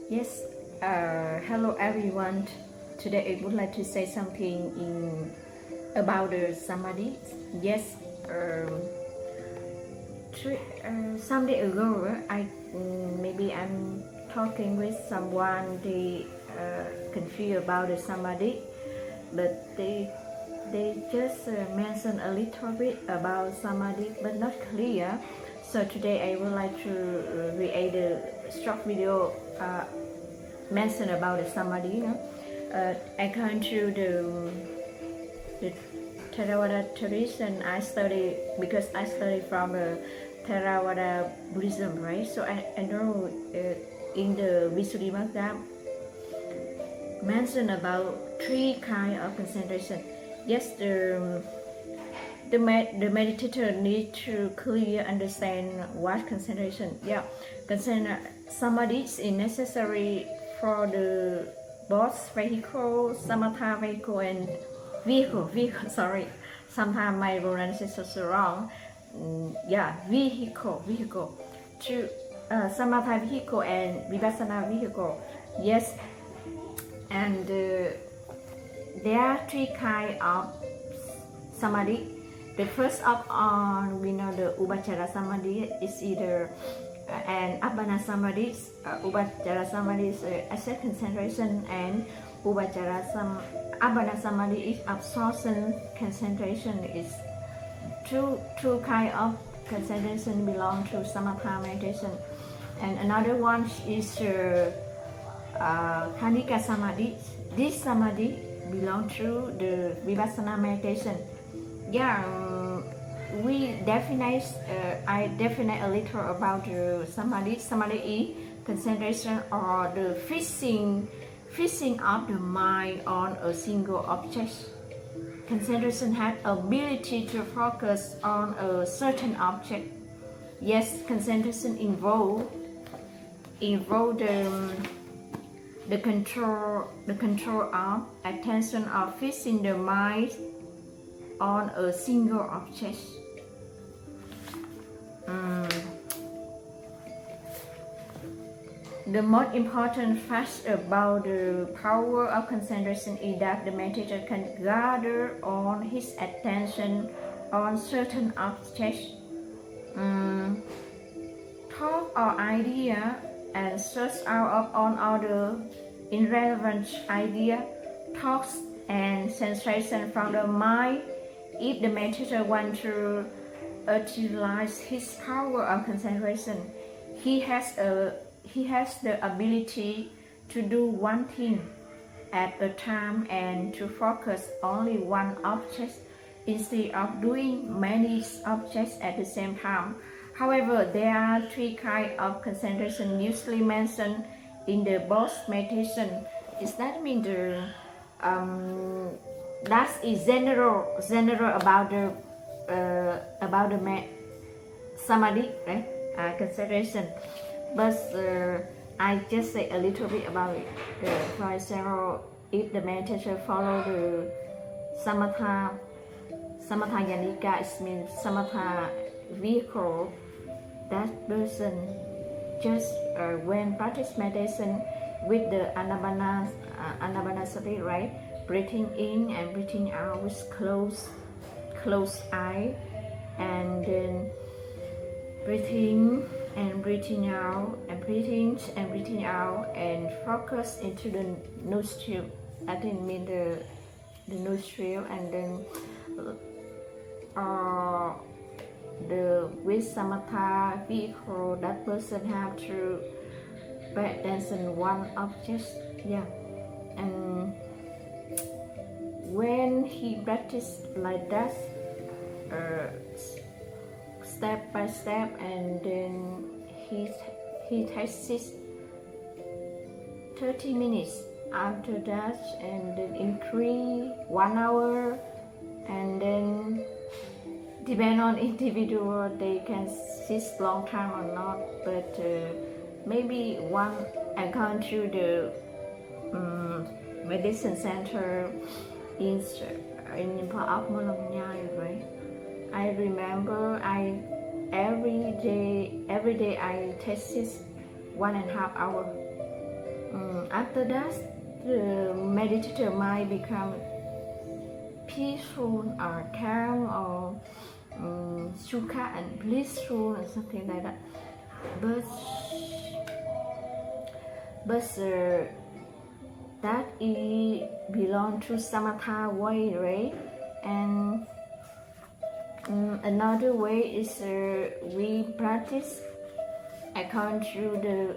Yes, hello everyone. Today I would like to say something about the Samadhi. Yes, some day ago, maybe I'm talking with someone. They confused about the Samadhi, but they just mentioned a little bit about Samadhi, but not clear. So today I would like to create a short video mention about the Samadhi. According to the Theravada tradition, I study because I study from Theravada Buddhism, right? So I know in the Visuddhimagga mention about three kind of concentration. Yes, the meditator need to clearly understand what concentration. Yeah, Samadhi is necessary for the both vehicle, samatha vehicle and vehicle. Sorry, sometimes my pronunciation is wrong. Yeah, vehicle. To samatha vehicle and vipassana vehicle. Yes, and there are three kind of Samadhi. The first of all, we know the Upachara Samadhi is either and Appana Samadhi. Upachara Samadhi is asset concentration, and Appana Samadhi is absorption concentration. Is two kind of concentration belong to samatha meditation, and another one is khanika Samadhi. This Samadhi belong to the vipassana meditation. Yeah, I definite a little about the Samadhi. Samadhi is concentration or the fixing of the mind on a single object. Concentration has ability to focus on a certain object. Yes, concentration involve the control of attention of fixing the mind on a single object. The most important fact about the power of concentration is that the meditator can gather on his attention on certain objects, thought or idea, and search out on other irrelevant idea, thoughts, and sensation from the mind. If the meditator wants to utilize his power of concentration, he has the ability to do one thing at a time and to focus only one object instead of doing many objects at the same time. However, there are three kinds of concentration usually mentioned in the both meditation. Is that mean that is general about the Samadhi, right? Concentration. But I just say a little bit about it. For example, if the meditator follow the samatha yanika, it means samatha vehicle. That person just when practice meditation with the anapanasati, right? Breathing in and breathing out with closed eye, and then breathing and breathing out, and breathing and breathing out, and focus into the nostril. I think mean the nostril, and then the with samatha vehicle, that person have to pay attention one object. Yeah, and when he practice like that, step by step, and then he takes it 30 minutes after that, and then increase 1 hour, and then depend on individual, they can sit long time or not, but maybe one according to the medicine center in part of Molongnyai, right? I remember every day I take 1.5 hours After that, the meditator might become peaceful or calm or sukha and blissful or something like that. But that it belong to samatha way, right? And another way is we practice according to the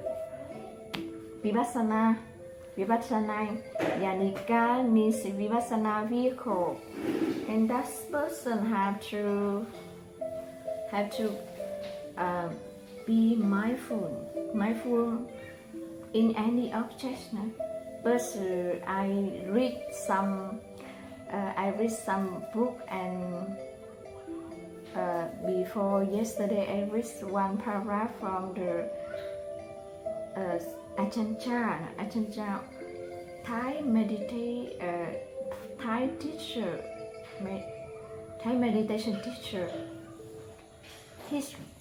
vipassana. Vipassana yanika means vipassana vehicle, and that person have to be mindful in any object. But I read some book, and before yesterday I read one paragraph from the Ajahn Thai meditation teacher.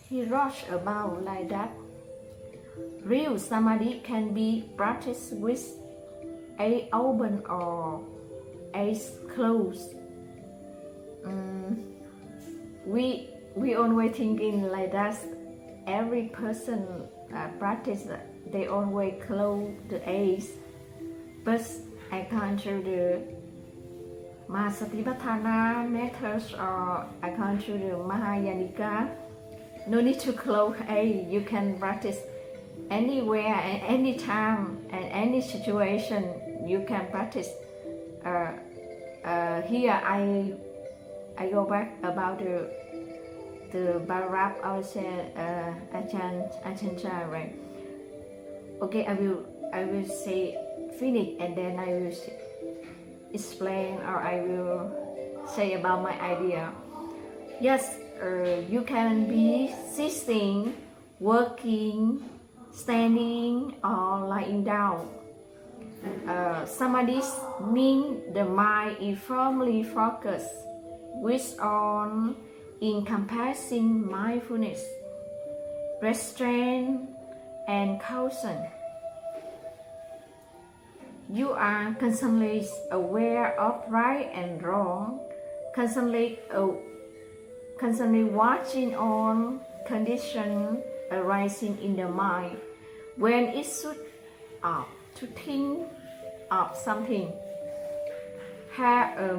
He wrote about like that. Real samadhi can be practiced with eyes open or eyes closed. We always thinking like that. Every person practice, they always close the eyes. But according to the Satipatthana methods or according to the Mahayana, no need to close eyes. You can practice anywhere and any time and any situation. You can practice. Here I go back about the paragraph I said Ajahn Chah, right? Okay, I will say finish, and then I will explain, or I will say about my idea. Yes, you can be sitting, working, standing, or lying down. Samadhi means the mind is firmly focused, which on encompassing mindfulness, restraint, and caution. You are constantly aware of right and wrong, constantly watching on conditions arising in the mind when it should up to think of something, have a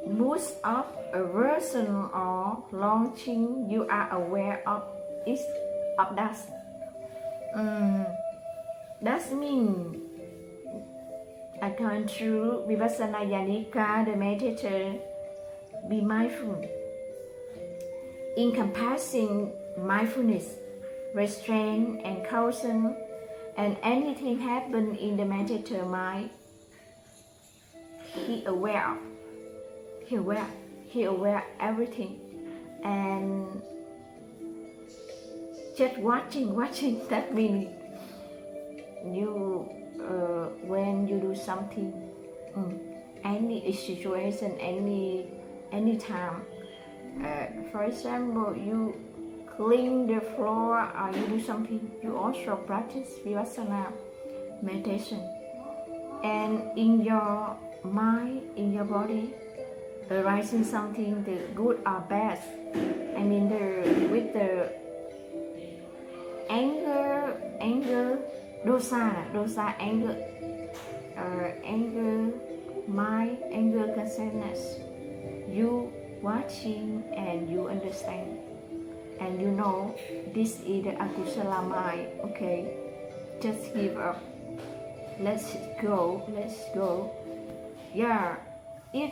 mood of aversion or longing. You are aware of it, of that. That means, according to vipassana yanika, the meditator be mindful, encompassing mindfulness, restraint, and caution, and anything happen in the meditator mind, he aware everything, and just watching. That means you when you do something, any situation, any time. For example, you clean the floor or you do something, you also practice vipassana meditation. And in your mind, in your body, arising something, the good or bad. I mean, with the anger, dosa, anger, mind, anger, consciousness. You watching and you understand, and you know this is the akusala mind. Okay, just give up. Let's go. Yeah, if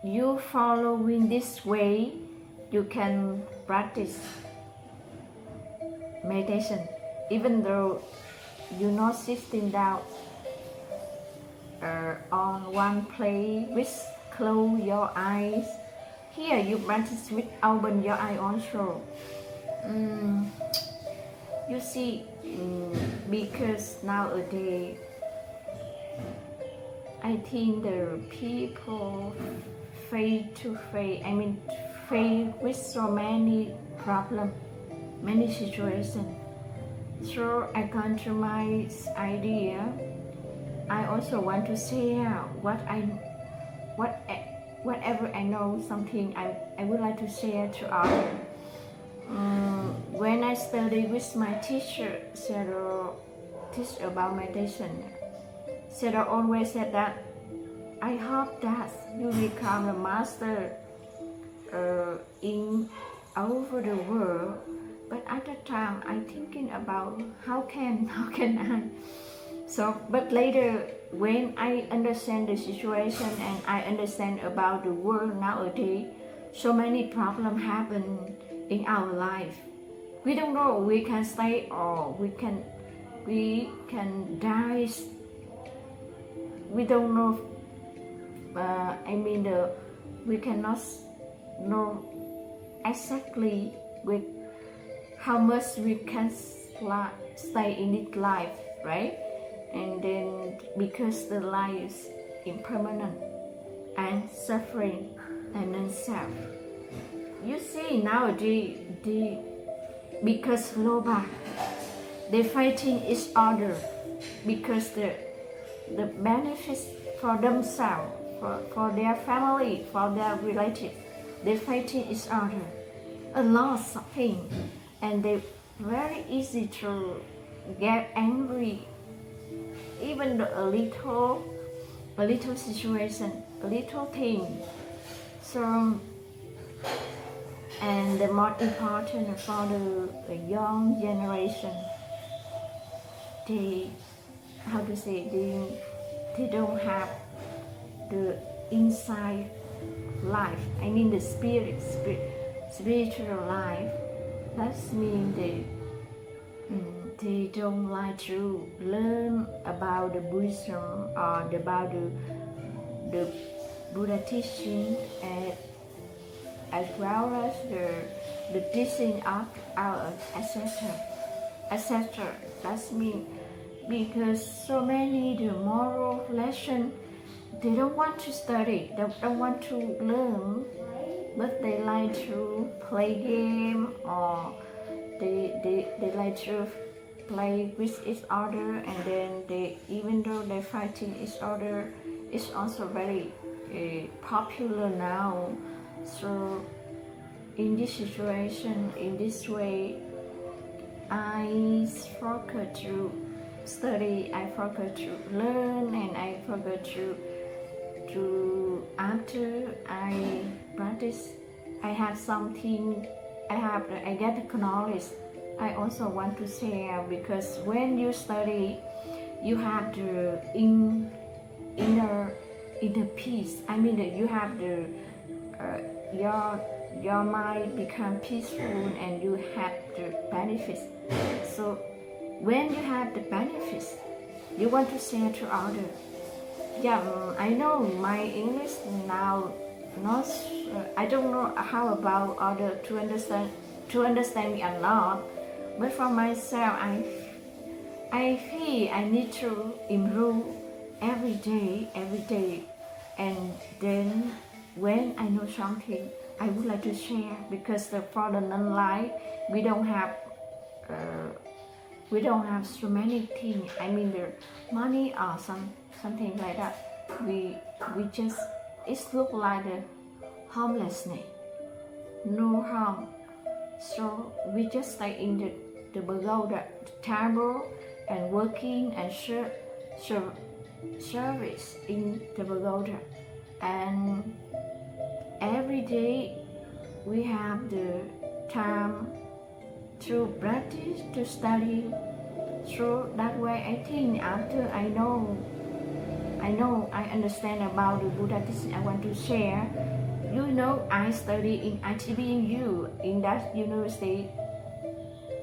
you follow in this way, you can practice meditation, even though you're not sitting down on one place with close your eyes. Here you practice with open your eye also. You see, because nowadays I think the people face with so many problems, many situations. So according to my idea, I also want to share whatever I know, something I would like to share to others. When I study with my teacher, Sarah teach about meditation. Sarah always said that I hope that you become a master in over the world. But at that time, I thinking about how can I? So, but later, when I understand the situation and I understand about the world nowadays, so many problems happen in our life. We don't know we can stay or we can die. We don't know. We cannot know exactly with how much we can stay in this life, right? And then because the life is impermanent and suffering and non-self. You see nowadays, because global, they fighting each other because the benefits for themselves, for their family, for their relatives, they fighting each other. A lot of things, and they very easy to get angry. Even a little situation, a little thing. So, and the most important for the young generation, they don't have the inside life. I mean the spiritual life. That means they don't like to learn about the Buddhism or about the Buddha teaching, as well as the teaching of our ancestors, etc. That means because so many the moral lesson, they don't want to study, they don't want to learn, but they like to play game, or they like to play with each other, and then even though they're fighting each other, it's also very popular now. So in this situation, in this way, I forgot to study, I forgot to learn, and I forgot to after I practice, I have something, I get the knowledge. I also want to share, because when you study, you have the inner peace. I mean that you have the your mind become peaceful, and you have the benefits. So when you have the benefits, you want to share to others. Yeah, I know my English now not. I don't know how about others to understand me or not. But for myself, I feel I need to improve every day, and then when I know something, I would like to share, because for the non-life, we don't have so many things. I mean the money or something like that. We just, it look like the homelessness, no harm. So we just stay in the pagoda, the temple, and working and service in the pagoda. And every day we have the time to practice, to study. So that way, I think after I understand about the Buddha teaching, I want to share. You know, I study in THIийнNGUYên in that university.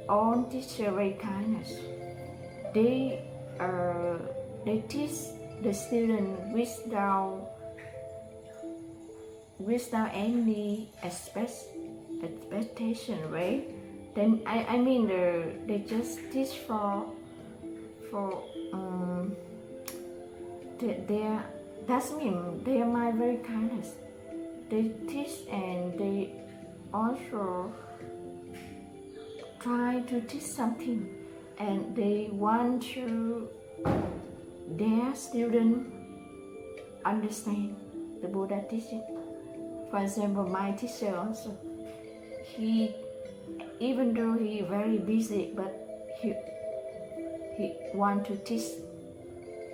All teachers very kindness. They teach the student without any expectation, right? Then I mean they just teach for that's mean they are my very kindness. They teach, and they also try to teach something, and they want to their students understand the Buddha teaching. For example, my teacher also, even though he very busy, but he want to teach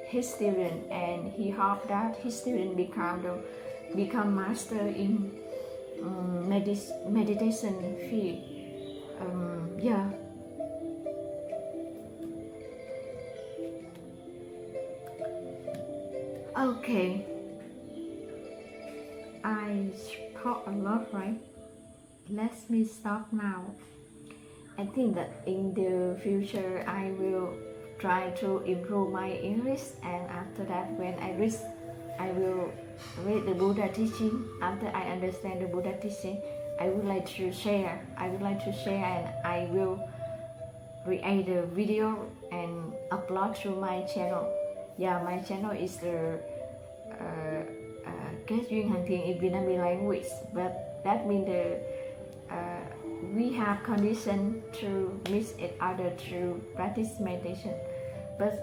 his student, and he hope that his student become master in meditation field. Yeah. Okay. I talk a lot, right? Let me stop now. I think that in the future I will try to improve my English, and after that, when I will read the Buddha teaching. After I understand the Buddha teaching, I would like to share. And I will create a video and upload to my channel. Yeah, my channel is the THIဍN NGUYên in Vietnamese language, but that means we have condition to mix it other to practice meditation. But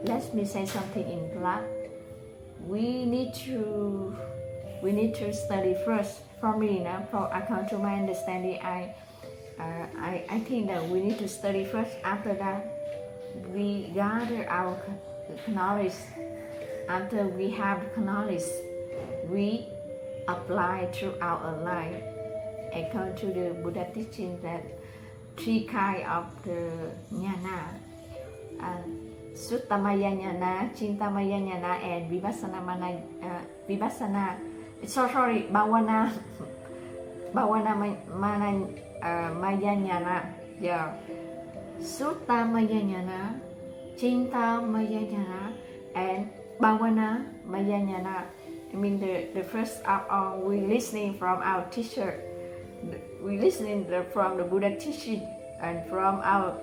let me say something in black. We need to study first. For me now, according to my understanding, I think that we need to study first. After that, we gather our knowledge. After we have the knowledge, we apply to our life. According to the Buddha teaching, that three kinds of the jnana, Suttamaya jnana, Chintamaya jnana, and Maya jnana. Yeah. Suttamaya jnana, Chintamaya jnana, and Bhavana Maya jnana. I mean, the first of all, we listening from our teacher. We listening from the Buddha teaching, and from our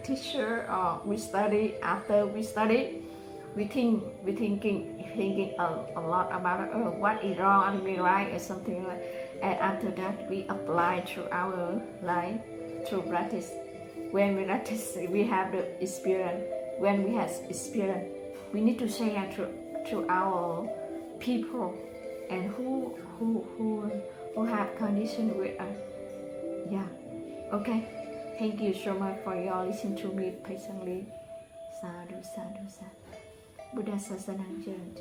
teacher. We study. After we study, we thinking a lot about what is wrong and be right, or something like. And after that, we apply to our life through practice. When we practice, we have the experience. When we have experience, we need to share to our people and who have condition with us. Yeah. Okay. Thank you so much for your listening to me patiently. Sadhu, sadhu, sadhu. Buddha sasanang jalan,